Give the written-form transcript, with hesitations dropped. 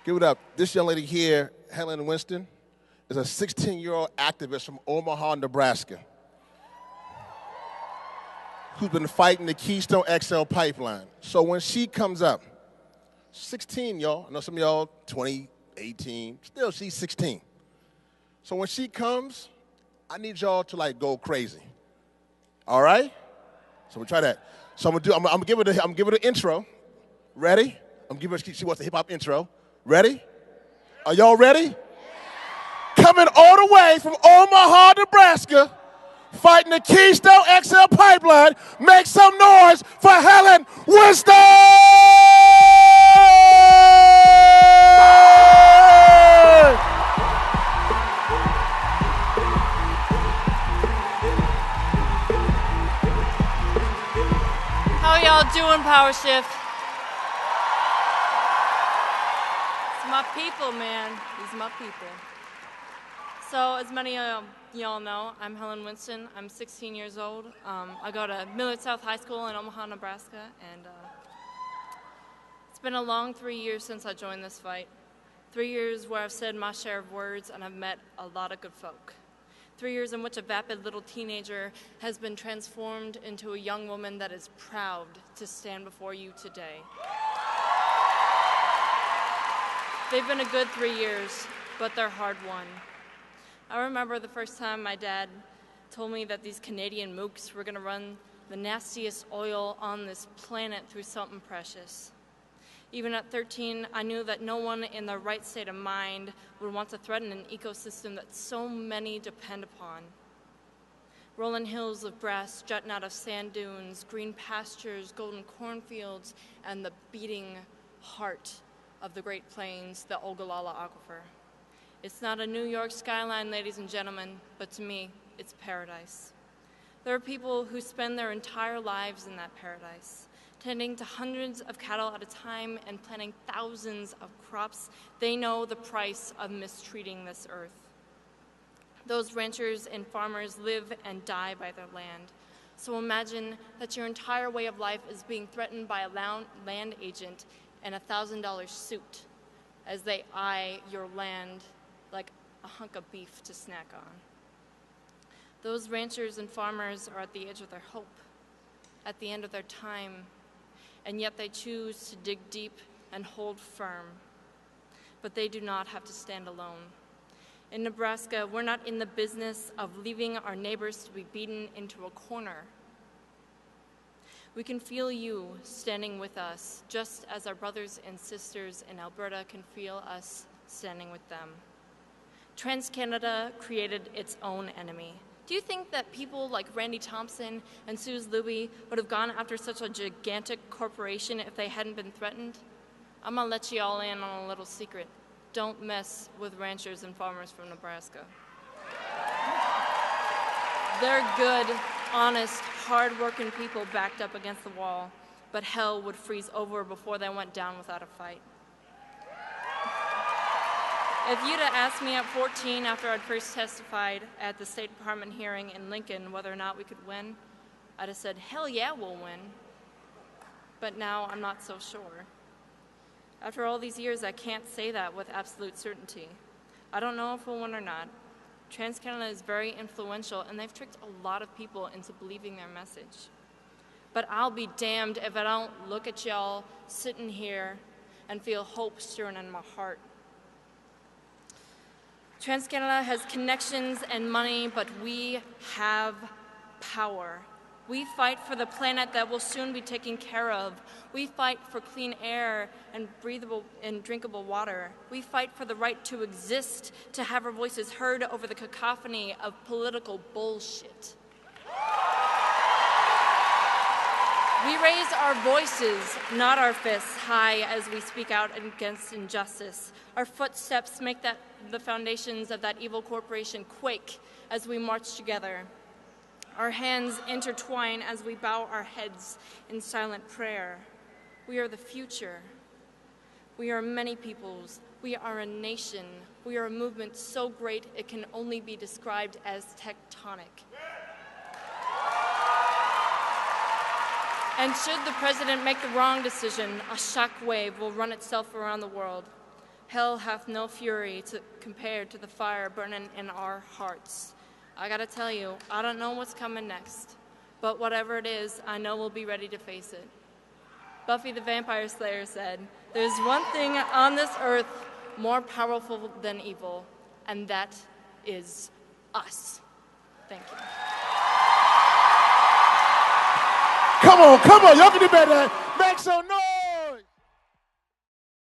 Give it up. This young lady here, Helen Winston, is a 16-year-old activist from Omaha, Nebraska, who's been fighting the Keystone XL pipeline. So when she comes up, 16, y'all. I know some of y'all 20, 18. Still, she's 16. So when she comes, I need y'all to like go crazy. All right? So we try that. So I'm gonna give her the intro. Ready? She wants the hip hop intro. Ready? Are y'all ready? Coming all the way from Omaha, Nebraska, fighting the Keystone XL pipeline. Make some noise for Helen Winston! How y'all doing, Power Shift? It's my people, man. These are my people. So, as many of y'all know, I'm Helen Winston. I'm 16 years old. I go to Millard South High School in Omaha, Nebraska, and it's been a long 3 years since I joined this fight. 3 years where I've said my share of words and I've met a lot of good folk. 3 years in which a vapid little teenager has been transformed into a young woman that is proud to stand before you today. They've been a good 3 years, but they're hard-won. I remember the first time my dad told me that these Canadian mooks were gonna run the nastiest oil on this planet through something precious. Even at 13, I knew that no one in their right state of mind would want to threaten an ecosystem that so many depend upon. Rolling hills of grass jutting out of sand dunes, green pastures, golden cornfields, and the beating heart of the Great Plains, the Ogallala Aquifer. It's not a New York skyline, ladies and gentlemen, but to me, it's paradise. There are people who spend their entire lives in that paradise, tending to hundreds of cattle at a time and planting thousands of crops. They know the price of mistreating this earth. Those ranchers and farmers live and die by their land. So imagine that your entire way of life is being threatened by a land agent in a $1,000 suit as they eye your land like a hunk of beef to snack on. Those ranchers and farmers are at the edge of their hope, at the end of their time, and yet they choose to dig deep and hold firm. But they do not have to stand alone. In Nebraska, we're not in the business of leaving our neighbors to be beaten into a corner. We can feel you standing with us, just as our brothers and sisters in Alberta can feel us standing with them. TransCanada created its own enemy. Do you think that people like Randy Thompson and Suze Luby would have gone after such a gigantic corporation if they hadn't been threatened? I'm gonna let you all in on a little secret. Don't mess with ranchers and farmers from Nebraska. They're good, honest, hard-working people backed up against the wall, but hell would freeze over before they went down without a fight. If you'd have asked me at 14 after I'd first testified at the State Department hearing in Lincoln whether or not we could win, I'd have said, hell yeah, we'll win. But now I'm not so sure. After all these years, I can't say that with absolute certainty. I don't know if we'll win or not. TransCanada is very influential, and they've tricked a lot of people into believing their message. But I'll be damned if I don't look at y'all sitting here and feel hope stirring in my heart. TransCanada has connections and money, but we have power. We fight for the planet that will soon be taken care of. We fight for clean air and breathable and drinkable water. We fight for the right to exist, to have our voices heard over the cacophony of political bullshit. We raise our voices, not our fists, high as we speak out against injustice. Our footsteps make the foundations of that evil corporation quake as we march together. Our hands intertwine as we bow our heads in silent prayer. We are the future. We are many peoples. We are a nation. We are a movement so great it can only be described as tectonic. And should the president make the wrong decision, a shock wave will run itself around the world. Hell hath no fury compared to the fire burning in our hearts. I gotta tell you, I don't know what's coming next, but whatever it is, I know we'll be ready to face it. Buffy the Vampire Slayer said, "There's one thing on this earth more powerful than evil, and that is us." Thank you. Come on, y'all can do better. Make some noise.